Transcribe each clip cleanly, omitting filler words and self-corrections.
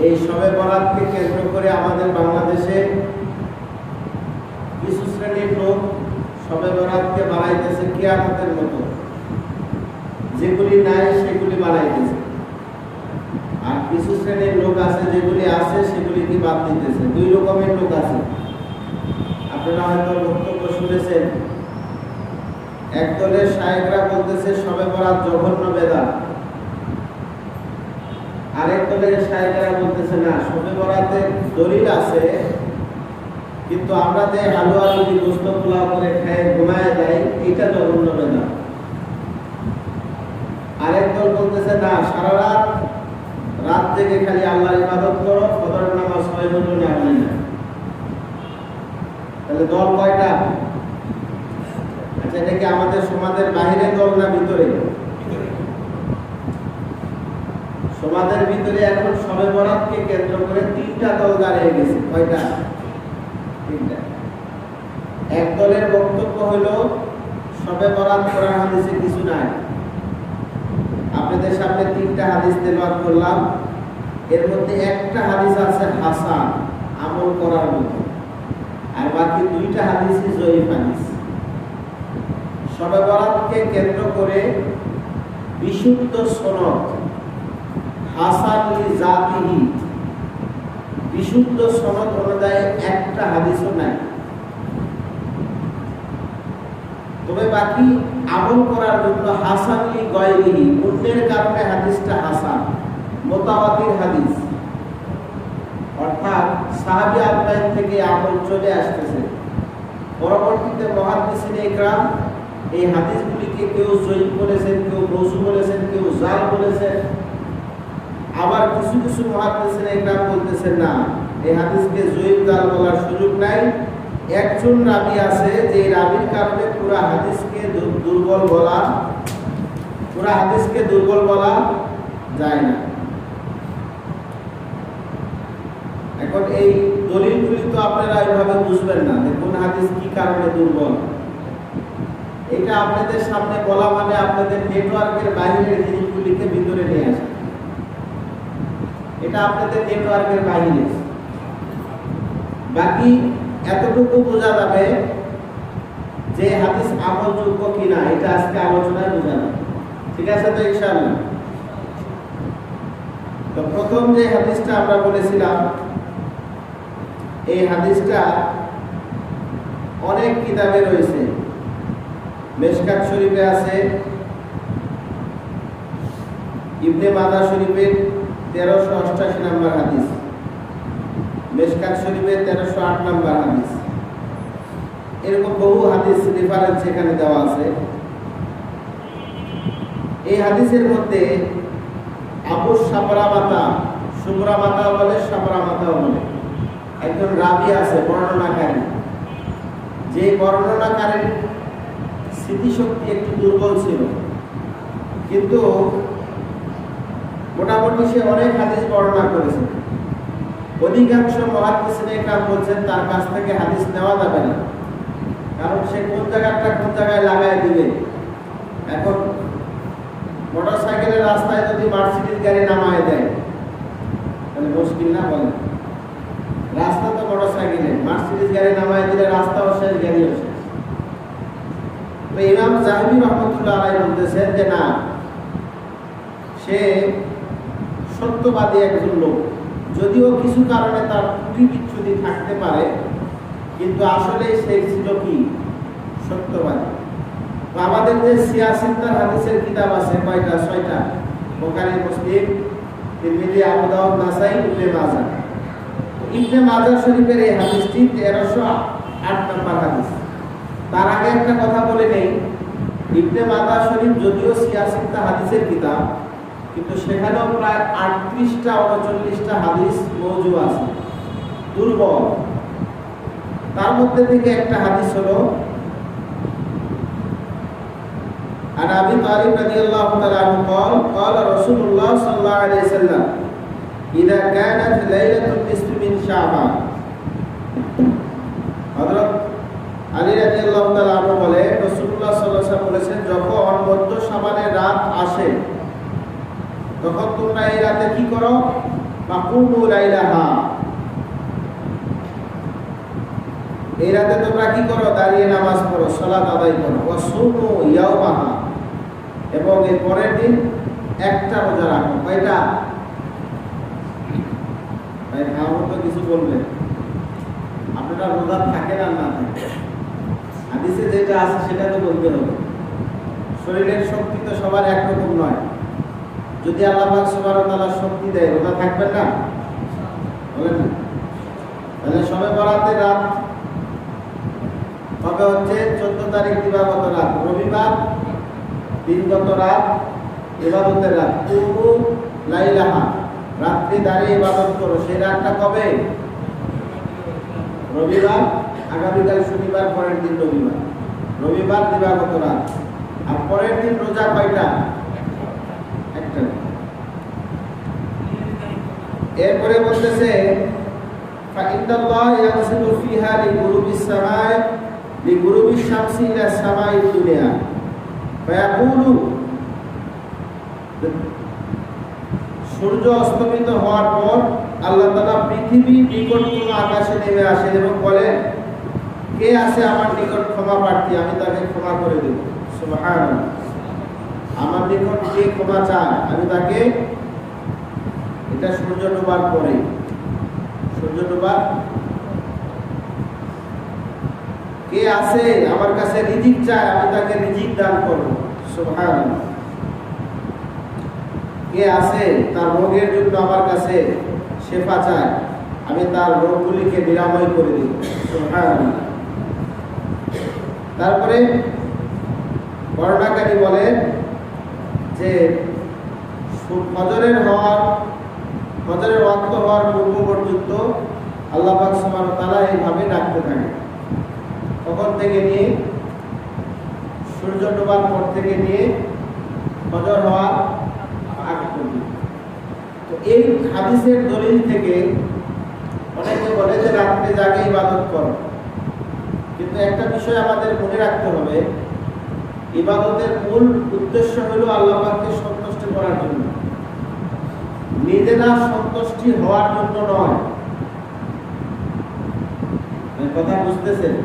এই শবে বরাতকে কেন্দ্র করে আমাদের বাংলাদেশে কিছু শ্রেণীর লোক শবে বরাতকে বানাইতেছে কিয়ামতের মতো, যেগুলি নাই সেগুলি বানাইতেছে, আর কিছু শ্রেণীর লোক আছে যেগুলি আছে সেগুলিকে বাদ দিতেছে। দুই রকমের লোক আছে। আপনারা হয়তো বক্তব্য শুনেছেন, একদলের শায়েখরা বলতেছে শবে বরাত জঘন্য বেদাত, আরেক দলের শায়েখরা বলতেছে না, শবে বরাতের দলিল আছে, কিন্তু আমরা যে হালুয়া রুটি গোস্ত পোলাও করে খেয়ে ঘুমায় যাই, এটা জঘন্য বেদাত। আরেক দল বলতেছে না, সারা রাত জেগে খালি আল্লাহর ইবাদত করো, ফজরের নামাজ হয় বললো না, হয় না। তাহলে দল কয়টা? আচ্ছা, এটা কি আমাদের সমাজের বাইরে দল না ভিতরে? সমাজের ভিতরে এখন শবে বরাতকে কেন্দ্র করে তিনটা দল দাঁড়িয়ে গেছে। কয়টা? তিনটা। এক দলের বক্তব্য হলো শবে বরাত কোরআন হাদিসে কিছু নাই। আপনাদের সামনে তিনটা হাদিস তেলাওয়াত করলাম, এর মধ্যে একটা হাদিস আছে হাসান, আমল করার মতো, আর বাকি দুইটা হাদিসই জয়ীফ হাদিস। শবে বরাতকে কেন্দ্র করে বিশুদ্ধ সনদ হাসান লি জাতিহি, বিশুদ্ধ সনদ অনুযায়ী একটা হাদিসও নাই। তবে বাকি আমল করার জন্য হাসান লি গায়রিহি, অন্যের কারণে হাদিসটা হাসান, মুতাওয়াতির হাদিস, অর্থাৎ সাহাবী আজমাইন থেকে আমল চলে আসতেছে। পরবর্তীতে মুহাদ্দিসিনে ইকরাম এই হাদিসগুলিকে কেউ জয়ীফ বলেছেন, কেউ মৌজু বলেছেন, কেউ জাল বলেছেন। আবার কিছু কিছু মুহাদ্দিসিনে ইকরাম বলতেছেন না, এই হাদিসকে জয়ীফ জাল বলার সুযোগ নাই। একজন রাবী আছে যে রাবীর কারণে পুরো হাদিসকে দুর্বল বলা যায় না। এখন এই দলিলগুলি তো আপনারা এইভাবে বুঝবেন না যে কোন হাদিস কি কারণে দুর্বল। এটা আপনাদের সামনে বলা মানে আপনাদের নেটওয়ার্কের বাইরের জিনিসগুলিকে ভিতরে নিয়ে আসা। এটা আপনাদের নেটওয়ার্কের বাইরে। বাকি এতটুকু বোঝা যাবে যে হাদিস আমলযোগ্য কিনা, এটা আজকে আলোচনায় বোঝা যাবে। ঠিক আছে তো ইনশাআল্লাহ? তো প্রথম যে হাদিসটা আমরা বলেছিলাম, এই হাদিসটা অনেক কিতাবে রয়েছে। মিশকাত শরীফে আছে, ইবনে মাজাহ শরীফের 1388 নম্বর হাদিস, মিশকাত শরীফের 1308 নম্বর হাদিস। এরকম বহু হাদিস রেফারেন্স এখানে দেওয়া আছে। এই হাদিসের মধ্যে আবু সাবরা মাতা, সুবরা মাতা বলে, সাবরা মাতা বলে, একজন রাবী আছে, বর্ণনাকারী। যে বর্ণনাকারীর স্মৃতিশক্তি একটু দুর্বল ছিল, কিন্তু মোটামুটি সে অনেক হাদিস বর্ণনা করেছে। অধিকাংশ মুহাদ্দিসিনে ইকরাম বলছেন তার কাছ থেকে হাদিস নেওয়া যাবে না, কারণ সে কোন জায়গাটা কোন জায়গায় লাগাই দিবে। এখন মোটরসাইকেলের রাস্তায় যদি মার্সিডিজ গাড়ি নামায় দেয় তাহলে মুশকিল না? বলেন, রাস্তা তো মোটরসাইকেলের, মার্সিডিজ গাড়ি নামায় দিলে রাস্তাও শেষ, গাড়িও শেষ। তো ইমাম যাহিবি রহমতুল্লাহ আলাইহি বলতেছেন যে না, সে সত্যবাদী একজন লোক, যদিও কিছু কারণে তার ত্রুটি বিচ্যুতি থাকতে পারে, কিন্তু আসলে সে ছিল কি? সত্যবাদী। তো আমাদের যে সিয়াসিত্তার হাদিসের কিতাব আছে কয়টা? 6টা। বুখারী, মুসলিম, তিরমিজি, আবু দাউদ, নাসাই, ইবনে মাজাহ। ইবনে মাজাহ শরীফের এই হাদিসটি 1308 নম্বর হাদিস। তার আগে একটা কথা বলে নেই, ইবনে মাজাহ শরীফ যদিও সিয়াসিত্তা হাদিসের কিতাব, কিন্তু সেখানেও প্রায় 38টা 39টা হাদিস মওজু আছে, দুর্বল। তার মধ্যে থেকে একটা হাদিস হলো عن أبي طالب رضي الله تعالى عنه قال قال رسول الله صلى الله عليه وسلم إذا كانت ليلة النصف من شعبان। হযরত আলী রাদিয়াল্লাহু তাআলা আনহু বলে, রাসূলুল্লাহ সাল্লাল্লাহু আলাইহি ওয়াসাল্লাম বলেছেন, যখন মধ্য শাবানের রাত আসে তখন তোমরা এই রাতে কি করো? ফাকুমু লাইলাহা, এই রাতে তোমরা কি করো? দাঁড়িয়ে নামাজ পড়ো, সালাত আদায় করো। ওয়াসুমু ইয়াওমাহা, এবং এর পরের দিন একটা রোজা রাখো। কয়টা? ভাই আমার তো কিছু বলবেন, আপনারা রোজা থাকেন আর না থাকে, হাদিসে যেটা আছে সেটা তো বলতে হবে। শরীরের শক্তি তো সবার একরকম নয়। যদি আল্লাহ পাক সুবহানাহু ওয়া তাআলা শক্তি দেয়, রোজা থাকবেন না? বলেন না? তাহলে শবে বরাতের রাত কবে হচ্ছে? 14 তারিখ দিবাগত রাত, রবিবার দিনগত রাত, ইবাদতের রাত। কুমু লাইলাহা, রাত্রি দাঁড়িয়ে ইবাদত করো। সেই রাতটা কবে? রবিবার, আগামীকাল শনিবার, পরের দিন রবিবার। রবিবার দিবাগত রাত, আর পরের দিন রোজা কয়টা? একটা। এরপরে বলতেছে ফাইন্নাল্লাহ ইয়ানসিলু ফিহা লিগুরুবিস সামাই লিগুরুবিশ শামসি ইলা সামাই দুনিয়া ফায়াকুলু, সূর্য অস্তমিত হওয়ার পর আল্লাহ তাআলা পৃথিবীর নিকটতম আকাশে নেমে আসেন এবং বলেন, কে আছে আমার নিকট ক্ষমা প্রার্থী, আমি তাকে ক্ষমা করে দেব। সুবহানাল্লাহ। আমার নিকট যে ক্ষমা চায় আমি তাকে, এটা সূর্য ডোবার পরে, সূর্য ডোবার, কে আছে আমার কাছে রিজিক চায় আমি তাকে রিজিক দান করব। সুবহানাল্লাহ। কে আছে তার রোগের জন্য আমার কাছে শেফা চায়, আমি তার রোগগুলিকে নিরাময় করে দেব। সুবহানাল্লাহ। তারপরে বর্ণনাকারী বলেন যে ফজরের ওয়াক্ত হওয়ার পূর্ব পর্যন্ত আল্লাহ পাক সুবহানাহু ওয়া তাআলা এইভাবে ডাকতে থাকে। তখন থেকে নিয়ে সূর্য ডোবার পর থেকে নিয়ে ফজর হওয়ার আগ পর্যন্ত। তো এই হাদিসের দলিল থেকে অনেকে বলে যে রাত্রে জাগে ইবাদত করো, কিন্তু একটা বিষয় আমাদের মনে রাখতে হবে, ইবাদতের মূল উদ্দেশ্য হলো আল্লাহ পাককে সন্তুষ্ট করার জন্য, নিজেরা সন্তুষ্টি হওয়ার জন্য নয়। কথা বুঝতেছেন?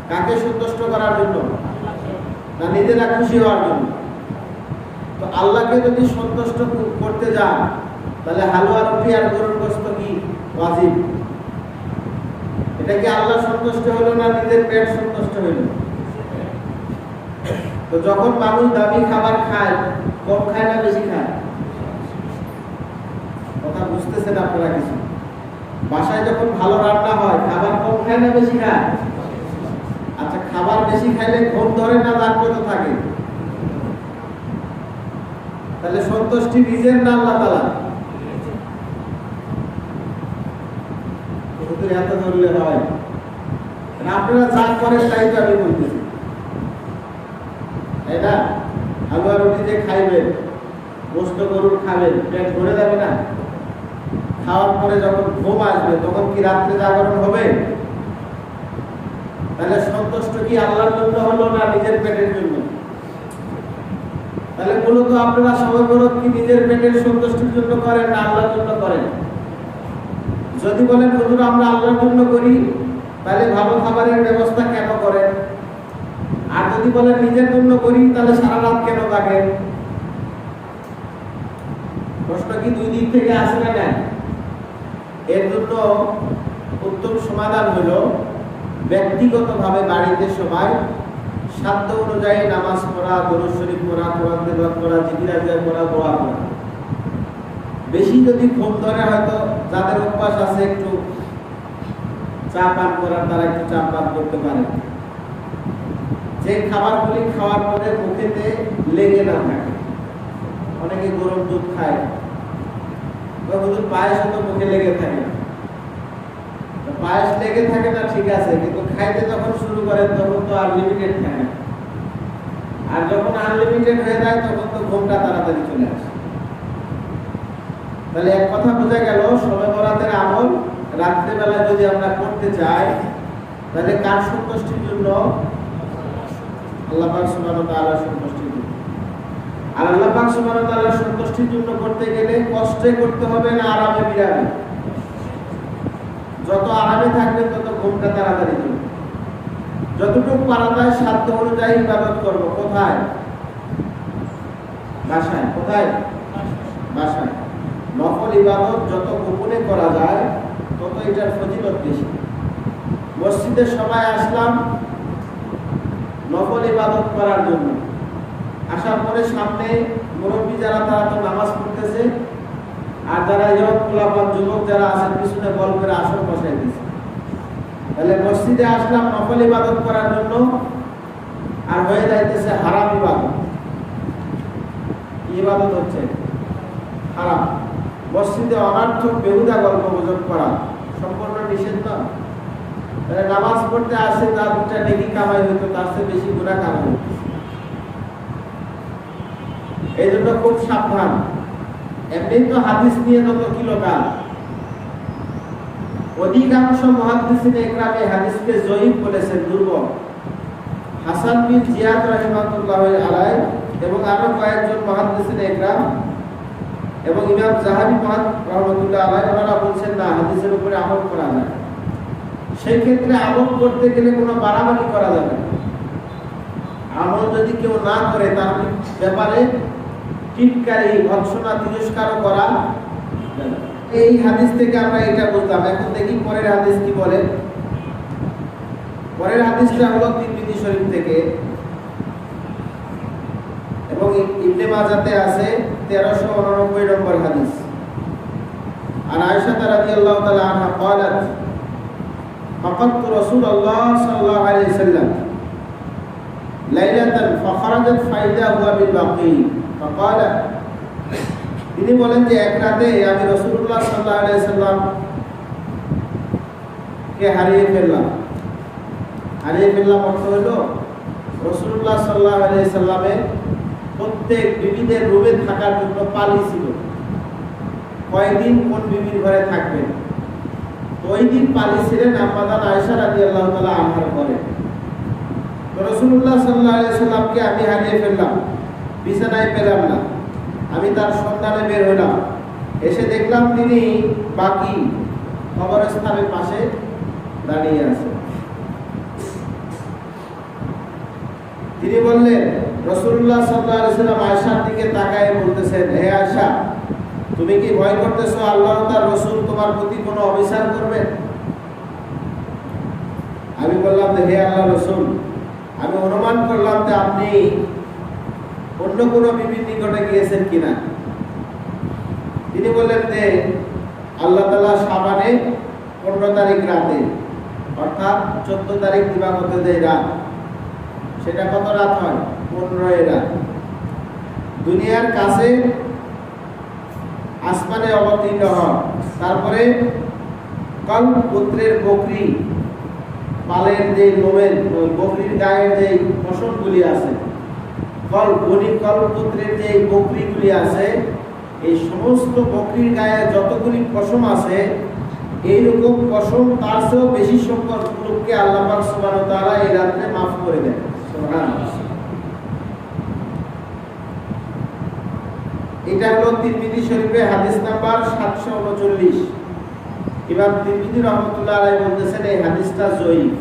কাকে সন্তুষ্ট করার জন্য? না নিজেরা খুশি হওয়ার জন্য। তো আল্লাহকে যদি সন্তুষ্ট করতে যান তাহলে হালুয়া রুটি আর গরুর গোশত কি ওয়াজিব? এটা কি আল্লাহ সন্তুষ্ট হলো না নিজের পেট সন্তুষ্ট হলো? তো যখন মানুষ দামি খাবার খায়, কম খায় না বেশি খায়? কথা বুঝতেছেন আপনারা কিছু? বাসায় যখন ভালো রান্না হয় খাবার কম খায় না বেশি খায়? আচ্ছা, খাবার বেশি খাইলে ঘুম ধরে না জাগ্রত থাকে? তাহলে সন্তুষ্টি নিজের না আল্লাহ তাআলা? এত ধরলে হয়? আপনারা যা করেন তাই তো আমি বলতেছি, তাই না? হালুয়া রুটি যে খাইবেন, গোশত গরুর খাবেন, পেট ভরে যাবে না? খাওয়ার পরে যখন ঘুম আসবে তখন কি রাত্রে জাগরণ হবে? তাহলে সন্তুষ্ট কি আল্লাহর জন্য হলো না নিজের পেটের জন্য? তাহলে মূলত আপনারা সবাই বরত কি নিজের পেটের সন্তুষ্টির জন্য করেন না আল্লাহর জন্য করেন? যদি বলেন হুজুর আমরা আল্লাহর জন্য করি, তাহলে ভালো খাবারের ব্যবস্থা কেন করেন? আর যদি বলেন নিজের জন্য করি, তাহলে সারা রাত কেন জাগেন? প্রশ্ন কি দুই দিক থেকে আসে না? এর জন্য উত্তম সমাধান হলো ব্যক্তিগতভাবে বাড়িতে সবাই সাধ্য অনুযায়ী নামাজ পড়া, দরুদ শরীফ পড়া, কোরআন তেলাওয়াত করা, জিকির আজকার করা, দোয়া করা। বেশি যদি ঘুম ধরে, হয়তো যাদের অভ্যাস আছে একটু চা পান করার, তারা একটু চা পান করতে পারে, যে খাবারগুলি খাওয়ার পরে মুখেতে লেগে না থাকে। অনেকে গরম দুধ খায়, হুজুর পায়েস তো মুখে লেগে থাকে। পায়েস লেগে থাকে না ঠিক আছে, কিন্তু খাইতে যখন শুরু করেন তখন তো আর লিমিটেড থাকে, আর যখন আনলিমিটেড হয়ে যায় তখন তো ঘুমটা তাড়াতাড়ি চলে আসে। তাহলে এক কথা বোঝা গেল, শবে বরাতের আমল রাত্রেবেলা যদি আমরা করতে চাই, তাহলে কার সন্তুষ্টির জন্য? আল্লাহ পাক সুবহানাহু ওয়া তাআলার সন্তুষ্টির জন্য। আর আল্লাহ পাক সুবহানাহু ওয়া তাআলার সন্তুষ্টির জন্য করতে গেলে কষ্টে করতে হবে না আরামে বিরামে। যত আরামে থাকবেন তত ঘুমটা তাড়াতাড়ি হবে। যতটুকু পারা যায় সাধ্য অনুযায়ী ইবাদত করব। কোথায়? বাসায়। কোথায়? বাসায়। নফল ইবাদত যত গোপনে করা যায় তত এটার ফজিলত বেশি। মসজিদে সবাই আসলাম নফল ইবাদত করার জন্য, আসার পরে সামনে মুরব্বী যারা তারা তো নামাজ পড়তেছে, আর যারা ইয়ং পোলাপান যুবক যারা আছেন পিছনে বল করে আসর বসাই দিচ্ছে। তাহলে মসজিদে আসলাম নফল ইবাদত করার জন্য, আর হয়ে যাইতেছে হারাম ইবাদত। ইবাদত হচ্ছে হারাম। মসজিদে অনার্থক বেহুদা গল্প গুজব করা সম্পূর্ণ নিষেধ না। তাহলে নামাজ পড়তে আসে তার দুটা নেকি কামাই হইতো, তার চেয়ে বেশি গুনাহ কামাই হইতো। এই জন্য খুব সাবধান। এমনি তো হাদিস নিয়ে যত কিলোকাল, অধিকাংশ মুহাদ্দিসিন ইকরামে হাদিসকে জয়ীফ বলেছেন, দুর্বল। হাসান বিন জিয়াদ রাহিমাহুল্লাহ আলাইহি এবং আরো কয়েকজন মুহাদ্দিসিন ইকরাম এবং ইমাম যাহাবী রাহমাতুল্লাহ আলাইহি ওনারা বলছেন না, হাদিসের উপরে আমল করা যায়। সেই ক্ষেত্রে আমল করতে গেলে কোনো বাড়াবাড়ি করা যাবে না। আমল যদি কেউ না করে তার ব্যাপারে টিটকারি ভৎসনা তিরস্কারও করা। এই হাদিস থেকে আমরা এটা বুঝলাম। এখন দেখি পরের হাদিস কি বলে। পরের হাদিসটা হলো তিরমিজি শরীফ থেকে এবং ইবনে মাজাতে আছে 1389 নম্বর হাদিস। আর আয়েশা রাদিয়াল্লাহু তাআলা আনহা قالت فقدت رسول الله صلى الله عليه وسلم ليلة فخرجت فإذا هو بالبقيع فقال, তিনি বলেন যে এক রাতে আমি রাসূলুল্লাহ সাল্লাল্লাহু আলাইহি সাল্লাম কে হারিয়ে ফেললাম। অর্থ হলো রাসূলুল্লাহ সাল্লাল্লাহু আলাইহি সাল্লামের প্রত্যেক বিবিদের রুমে থাকার জন্য পালি ছিল, কয়দিন কোন বিবির ঘরে থাকবেন। ওই দিন পালি ছিলেন আম্মাজান আয়েশা রাদিয়াল্লাহু তাআলা আনহার ঘরে। তো রাসূলুল্লাহ সাল্লাল্লাহু আলাইহি সাল্লামকে আমি হারিয়ে ফেললাম, বিছানায় পেলাম না। আমি তার সন্ধানে বের হলাম, এসে দেখলাম তিনি বাকি কবরস্থানের পাশে দাঁড়িয়ে আছেন। তিনি বললেন, রাসূলুল্লাহ সাল্লাল্লাহু আলাইহি সাল্লাম আয়েশার দিকে তাকায় বলতেছেন, হে আয়েশা, তুমি কি ভয় করতেছো আল্লাহ ও তার রাসূল তোমার প্রতি কোনো অবিচার করবেন? আমি বললাম যে হে আল্লাহর রাসূল, আমি অনুমান করলাম যে আপনি অন্য কোনো বিবির নিকটে গিয়েছেন কিনা। তিনি বললেন যে আল্লাহ তাআলা শাবানে 15 তারিখ রাতে, অর্থাৎ 14 তারিখ দিবাগত যে রাত, সেটা কত রাত হয়? 15 রাত। দুনিয়ার কাছে আসমানে অবতীর্ণ হন। তারপরে কল পুত্রের বকরি পালের যে লোমের বকরির গায়ের যে পশমগুলি আছে, কল পুত্রের যে বকরিগুলি আছে, এই সমস্ত বকরির গায়ে যতগুলি পশম আছে, এইরকম পশম তার চেয়েও বেশি সংখ্যক লোককে আল্লাহ পাক সুবহানাহু ওয়া তাআলা এই রাতে মাফ করে দেন। সুবহানাল্লাহ। এটা হলো তিরমিজি শরীফে হাদিস নাম্বার 739। ইমাম তিরমিজি রাহমাতুল্লাহ আলাইহি বলতেছেন এই হাদিসটা জয়ীফ।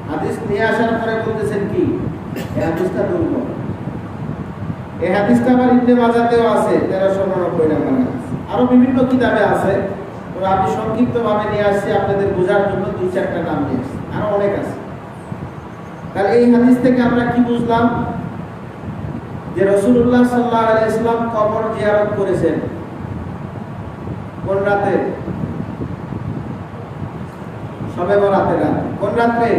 হাদিস নিয়ে আসার পরে বলতেছেন কি এই হাদিসটা দুর্বল। এই হাদিসটা আবার ইবনে মাজাতেও আছে 1399 নম্বর হাদিস। আরো বিভিন্ন কিতাবে আছে, তো আমি সংক্ষিপ্তভাবে নিয়ে আসছি আপনাদের বোঝার জন্য, 2-4টা নাম নিয়ে আসছি, আরো অনেক আছে। তাহলে এই হাদিস থেকে আমরা কি বুঝলাম? যে রাসূলুল্লাহ সাল্লাল্লাহু আলাইহি ওয়াসাল্লাম কবর জিয়ারত করেছেন কোন রাতে? শবে বরাতের রাতে। কোন রাতে?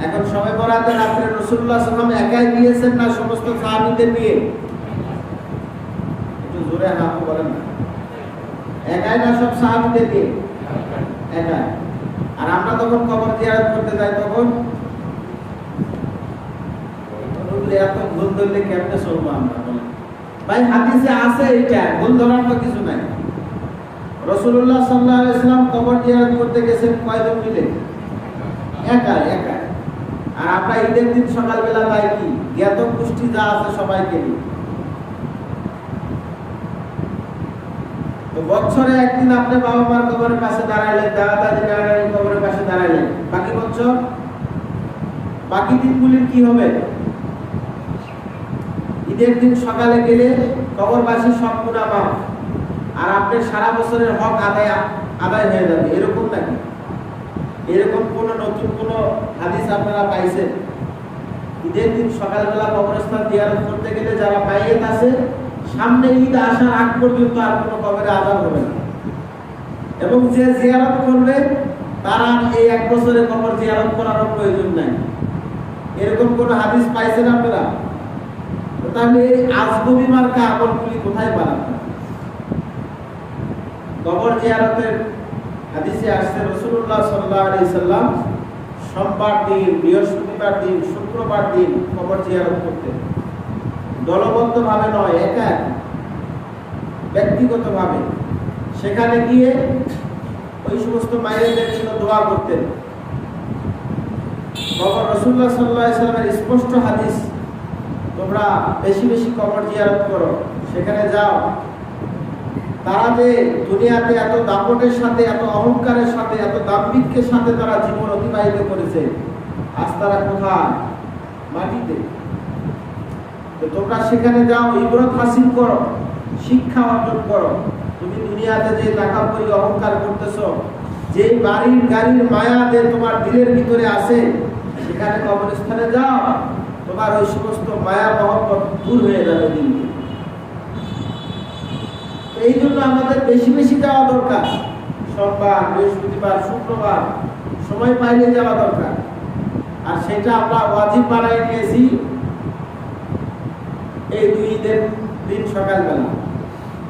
এখন শবে বরাতের রাতে রাসূলুল্লাহ সাল্লাল্লাহু আলাইহি ওয়াসাল্লাম একাই গিয়েছেন না সমস্ত সাহাবীদের নিয়ে? একটু জোরে হাত বলেন না। একাই না সব সাহাবীদের নিয়ে? একাই। আর আমরা যখন কবর জিয়ারত করতে যাই তখন এত ভুল ধরলে কেমনে চলবো আমরা? ভাই হাদিসে আছে, এটা ভুল ধরার তো কিছু নাই। রাসূলুল্লাহ সাল্লাল্লাহু আলাইহি ওয়াসাল্লাম কবর জিয়ারত করতে গেছেন কয়জন মিলে? একাই। আর আমরা ঈদের দিন সকালবেলা যাই কি জ্ঞাত গোষ্ঠী যা আছে সবাইকে নিয়ে। তো বছরে একদিন আপনি বাবা মার কবরের পাশে দাঁড়াইলেন, দাদা দাদি নানার কবরের পাশে দাঁড়াইলেন, বাকি বছর বাকি দিনগুলির কি হবে? ঈদের দিন সকালে গেলে কবরবাসী সব গুনাহ মাফ, আর আপনার সারা বছরের হক আদায় হয়ে যাবে, এরকম নাকি? এরকম কোন নতুন কোন হাদিস আপনারা পাইছেন? ঈদের দিন সকালবেলা কবরস্থান জিয়ারত করতে গেলে যারা মাইয়েত আছে, সামনে ঈদ আসার আগ পর্যন্ত আর কোনো কবরে আযাব হবে না, এবং যে জিয়ারত করবে তারা এই এক বছরে কবর জিয়ারত করার প্রয়োজন নাই। এরকম কোন হাদিস পাইছেন আপনারা? তাহলে এই আজগবি মার্কা আমলগুলি কোথায় পান? কবর জিয়ারতের হাদিসে আসছে রাসূলুল্লাহ সাল্লাল্লাহু আলাইহি সাল্লাম সোমবার দিন, বৃহস্পতিবার দিন, শুক্রবার দিন কবর জিয়ারত করতেন। দলবদ্ধভাবে নয়, একা ব্যক্তিগতভাবে সেখানে গিয়ে ওই সমস্ত মায়েদের জন্য দোয়া করতেন। কবর রাসূলুল্লাহ সাল্লাল্লাহু আলাইহি সাল্লামের স্পষ্ট হাদিস, তোমরা বেশি বেশি কবর জিয়ারত করো, সেখানে যাও। তারা যে দুনিয়াতে এত দাপটের সাথে, এত অহংকারের সাথে, এত দাম্ভিক্যের সাথে তারা জীবন অতিবাহিত করেছে, আজ তারা কোথায়? মাটিতে। তো তোমরা সেখানে যাও, ইবরত হাসিল করো, শিক্ষা অর্জন করো। তুমি দুনিয়াতে যে তাকাব্বুরি অহংকার করতেছো, যে বাড়ির গাড়ির মায়া যে তোমার দিলের ভিতরে আছে, সেখানে কবরস্থানে যাও, তোমার ওই সমস্ত মায়া মহব্বত দূর হয়ে যাবে দিন দিন। এই জন্য আমাদের বেশি বেশি যাওয়া দরকার। সোমবার, বৃহস্পতিবার, শুক্রবার সময় পাইলে যাওয়া দরকার। আর সেটা আমরা ওয়াজিব বানাই নিয়েছি এই দুই ঈদের দিন সকালবেলা।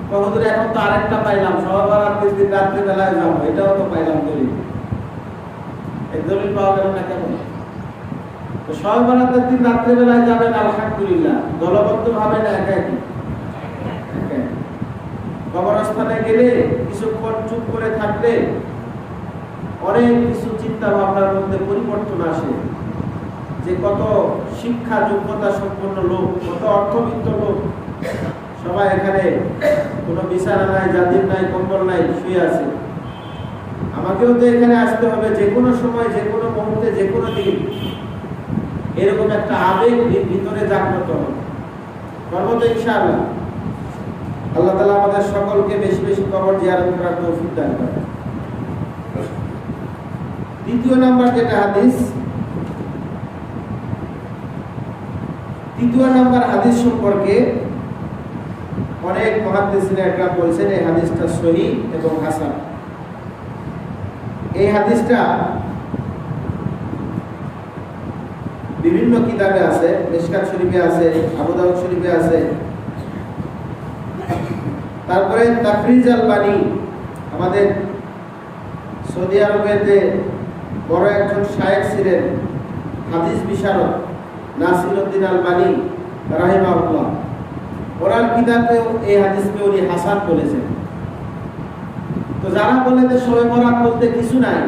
কতদূর এখন তো আরেকটা পাইলাম, সহবারাতের দিন রাত্রিবেলায় যাবো, এটাও তো পাইলাম দলিল। এই দলিল পাওয়া গেল না কেমন? তো সহবারাতের দিন রাত্রিবেলায় যাবেন, আলহামদুলিল্লাহ, দলবদ্ধভাবে না একা একই। কবরস্থানে গেলে কিছুক্ষণ চুপ করে থাকলে অনেক কিছু চিন্তা ভাবনার মধ্যে পরিবর্তন আসে, যে কত শিক্ষা যোগ্যতা সম্পন্ন লোক, কত অর্থবিত্ত লোক সবাই এখানে, কোনো বিছানা নাই, জাদির নাই, কম্বল নাই, শুয়ে আছে। আমাকেও তো এখানে আসতে হবে যে কোনো সময়, যে কোনো মুহূর্তে, যে কোনো দিন। এরকম একটা আবেগ ভিতরে জাগ্রত হবে, করবো ইনশাআল্লাহ। আল্লাহ তাআলা আমাদের সকলকে বেশি বেশি কবর জিয়ারত করার তৌফিক দান করেন। দ্বিতীয় নাম্বার যেটা হাদিস, তৃতীয় নাম্বার হাদিস সম্পর্কে অনেক মুহাদ্দিসিন একরাম বলেছেন এই হাদিসটা সহিহ এবং হাসান। এই হাদিসটা বিভিন্ন কিতাবে আছে, মিশকাত শরীফে আছে, আবু দাউদ শরীফে আছে। তারপরে তাফরিজ আল-বানি, আমাদের সৌদি আরবের যে বড় একজন শায়েখ ছিলেন, হাদিস বিশারদ, নাসিরউদ্দিন আল-বানি রাহিমাহুল্লাহ, কোরআন কিতাবেও এই হাদিসকে উনি হাসান বলেছেন। তো যারা বলে যে শবে বরাত বলতে কিছু নাই,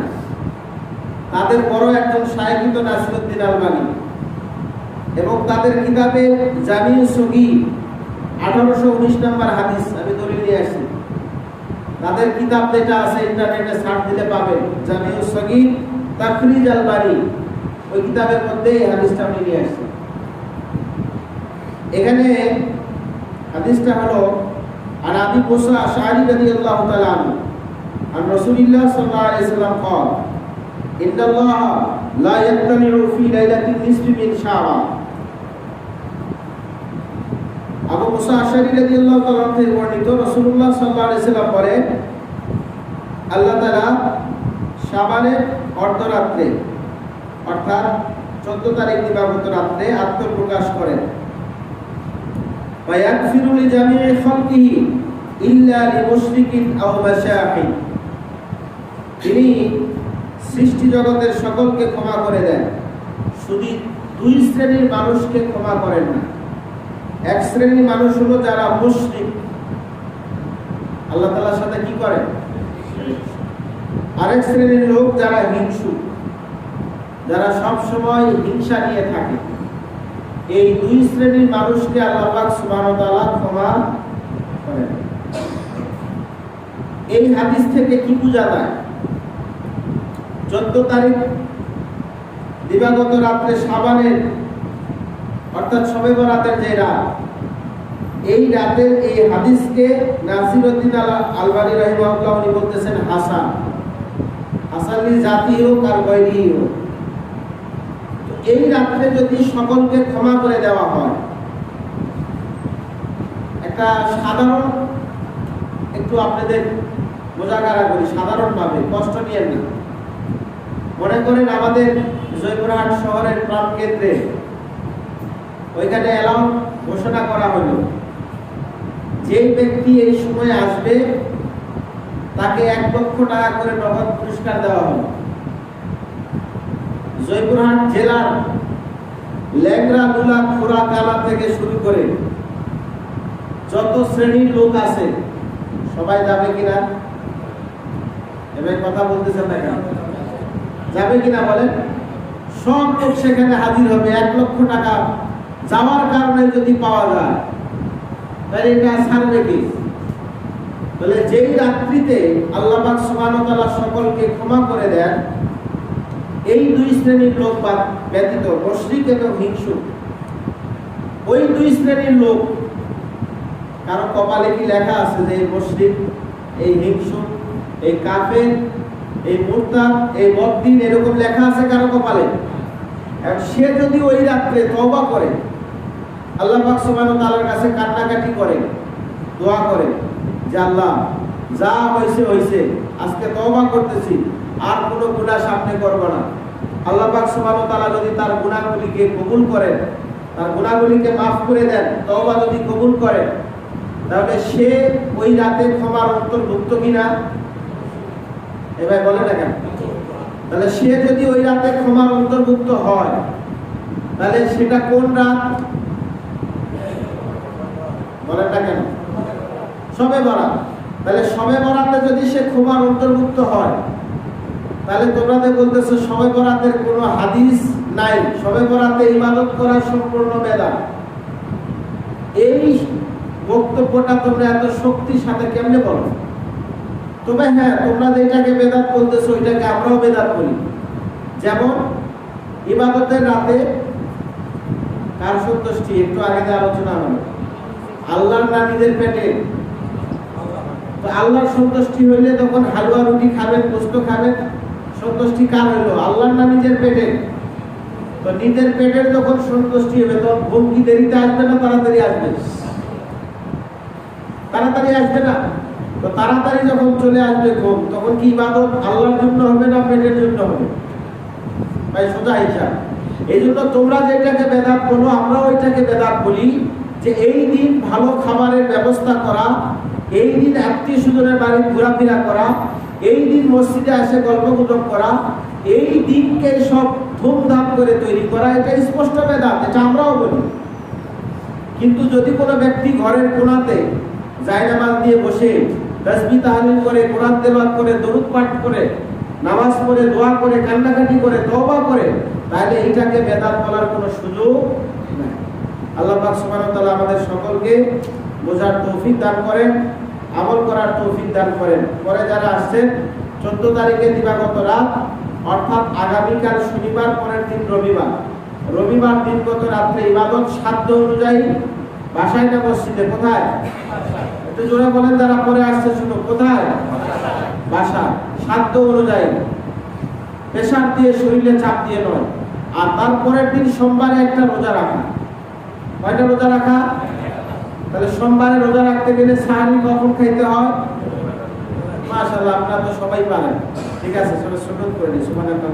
তাদের বড় একজন শায়েখ তো নাসিরউদ্দিন আল-বানি, এবং তাদের কিতাবে জামিউস সগীর 1819 নম্বর হাদিস আমি দলিল নিয়ে আসছি। তাদের কিতাব যেটা আছে ইন্টারনেটে সার্চ দিলে পাবেন, জামিউস সগীর তাফরিজ আল-বানি, ওই কিতাবের মধ্যে এই হাদিসটা আমি নিয়ে আসছি। এখানে হাদিসটা হলো আর আবি মুসা আশআরী রাদিয়াল্লাহু তাআলা আনহু আন রাসূলিল্লাহ সাল্লাল্লাহু আলাইহি ওয়াসাল্লাম قال ان الله لا يطلع في ليله النصف من شعبان। আবু মুসা আশআরী রাদিয়াল্লাহু তাআলা থেকে বর্ণিত, রাসূলুল্লাহ সাল্লাল্লাহু আলাইহি ওয়াসাল্লাম বলেন, আল্লাহ তাআলা শাবানের অর্ধরাত্রে অর্থাৎ 14 তারিখ দিবাগত রাতে আত্মপ্রকাশ করেন। ওয়ায়াগফিরু লিজামিই খালকিহি ইল্লা লিমুশরিকিন আও মাশাহিন। তিনি সৃষ্টি জগতের সকলকে ক্ষমা করে দেন, শুধু দুই শ্রেণীর মানুষকে ক্ষমা করেন না। এক শ্রেণীর মানুষ হলো যারা মুশরিক, আল্লাহ তাআলার সাথে কি করে, আরেক শ্রেণীর লোক যারা হিংসুক, যারা সব সময় হিংসা নিয়ে থাকে। এই দুই শ্রেণীর মানুষকে আল্লাহ পাক সুবহানাহু ওয়া তাআলা ক্ষমা করেন। এই হাদিস থেকে কি বোঝা যায়? 14 তারিখ দিবাগত রাত্রে শাবানের অর্থাৎ শবে বরাতের যে রাত, এই রাতের এই হাদিসকে নাসিরউদ্দিন আলবানী রাহিমাহুল্লাহ উনি বলতেছেন হাসান, হাসানি জাতি হোক আর গৈরি হোক। এই রাত্রে যদি সকলকে ক্ষমা করে দেওয়া হয়, একটা সাধারণ একটু আপনাদের বোঝাগাড়া করি, সাধারণভাবে কষ্ট নিয়েন না। মনে করেন আমাদের জয়পুরহাট শহরের প্রাণকেন্দ্রে ওইখানে অ্যালাউন্স ঘোষণা করা হলো, যে ব্যক্তি এই সময় আসবে তাকে 1 লক্ষ টাকা করে নগদ পুরস্কার দেওয়া হবে। জয়পুরহাট জেলার ল্যাংড়া, লুলা, খোরা, কালা থেকে শুরু করে যত শ্রেণীর লোক আছে সবাই যাবে কিনা? এবার কথা বলতেছেন না কেন? যাবে কিনা বলেন? সব লোক সেখানে হাজির হবে। 1 লক্ষ টাকা যাওয়ার কারণে যদি পাওয়া যায় তাহলে এটা ছাড়বে কি? বলে যেই রাত্রিতে আল্লাহ পাক সুবহানাহু ওয়া তাআলা সকলকে ক্ষমা করে দেন, এই দুই শ্রেণীর লোক ব্যতীত মুশরিক এবং হিংসুক, ওই দুই শ্রেণীর লোক কারো কপালে কি লেখা আছে যে এই মুশরিক, এই হিংসুক, এই কাফের, এই মুরতাদ, এই বদ্দিন, এরকম লেখা আছে কারো কপালে? সে যদি ওই রাত্রে তওবা করে, আল্লাহ পাক সুবহানাহু ওয়া তাআলার কাছে কান্নাকাটি করে, দোয়া করে যে আল্লাহ যা হয়েছে হয়েছে, আজকে তওবা করতেছি, আর কোনো গুনাহ সামনে করব না। আল্লাহ পাক সুবহানাহু ওয়া তাআলা যদি তার গুনাহগুলিকে কবুল করেন, তার গুনাহগুলিকে maaf করে দেন, তওবা যদি কবুল করেন, তাহলে সে ওই রাতে ক্ষমার অন্তর্ভুক্ত কিনা? এবার বলেন না কেন? তাহলে সে যদি ওই রাতে ক্ষমার অন্তর্ভুক্ত হয়, তাহলে সেটা কোন রাত? বলেন না কেন? শবে বরাত। তাহলে শবে বরাতে যদি সে ক্ষমার অন্তর্ভুক্ত হয়, তাহলে তোমরা যে বলতেছো শবে বরাতের কোনো হাদিস নাই, শবে বরাতে ইবাদত করা সম্পূর্ণ বেদাত, এই বক্তব্যটা তোমরা এত শক্তির সাথে কেমনে বলো? তবে হ্যাঁ, তোমরা যেটাকে বেদাত বলতেছো ওইটাকে আমরাও বেদাত বলি। যেমন ইবাদতের রাতে কার সন্তুষ্টি? একটু আগে যে আলোচনা হলো, আল্লাহর না নিজের পেটে? তো আল্লাহর সন্তুষ্টি হইলে তখন হালুয়া রুটি খাবেন, গোশত খাবেন, সন্তুষ্টি কার হইলো? আল্লাহর না নিজের পেটে? তো নিজের পেটের যখন সন্তুষ্টি হবে, তখন ঘুম কি দেরিতে আসবে না তাড়াতাড়ি আসবে? তাড়াতাড়ি আসবে না? তো তাড়াতাড়ি যখন চলে আসবে ঘুম, তখন কি ইবাদত আল্লাহর জন্য হবে না পেটের জন্য হবে? ভাই সোজা হিসাব। এই জন্য তোমরা যেটাকে বেদাত বলো, আমরাও ওইটাকে বেদাত বলি, যে এই দিন ভালো খাবারের ব্যবস্থা করা, এই দিন আত্মীয় স্বজনের বাড়ি ঘোরাফেরা করা, এই দিন মসজিদে এসে গল্পগুজব করা, এই দিনকে সব ধুমধাম করে তৈরি করা, এটা স্পষ্ট বেদাত, এটা আমরাও বলি। কিন্তু যদি কোনো ব্যক্তি ঘরের কোণাতে জায়নামাজ দিয়ে বসে তাসবিহ তাহলিল করে, কোরআন তেলাওয়াত করে, দরুদ পাঠ করে, নামাজ পড়ে, দোয়া করে, কান্নাকাটি করে, তওবা করে, তাহলে এটাকে বেদাত বলার কোনো সুযোগ নাই। আল্লাহ পাক সুবহানাহু ওয়া তাআলা আমাদের সকলকে বোঝার তৌফিক দান করেন, আমল করার তৌফিক দান করেন। পরে যারা আসছেন 14 তারিখে দিবাগত রাত, অর্থাৎ আগামীকাল শনিবার, পরের দিন রবিবার, রবিবার দিনগত রাত্রে ইবাদত সাধ্য অনুযায়ী বাসায় না মসজিদে? কোথায়? একটু জোরে বলেন যারা পরে আসছে, শুনো, কোথায়? বাসা। সাধ্য অনুযায়ী, প্রেসার দিয়ে, শরীরে চাপ দিয়ে নয়। আর তারপরের দিন সোমবারে একটা রোজা রাখা। কয়টা রোজা রাখা? তাহলে সোমবারে রোজা রাখতে গেলে সাহারি কখন খাইতে হয়? মাশাআল্লাহ, আপনারা তো সবাই পারেন। ঠিক আছে, সবাই সুন্নত করে নিন। সুবহানাল্লাহ।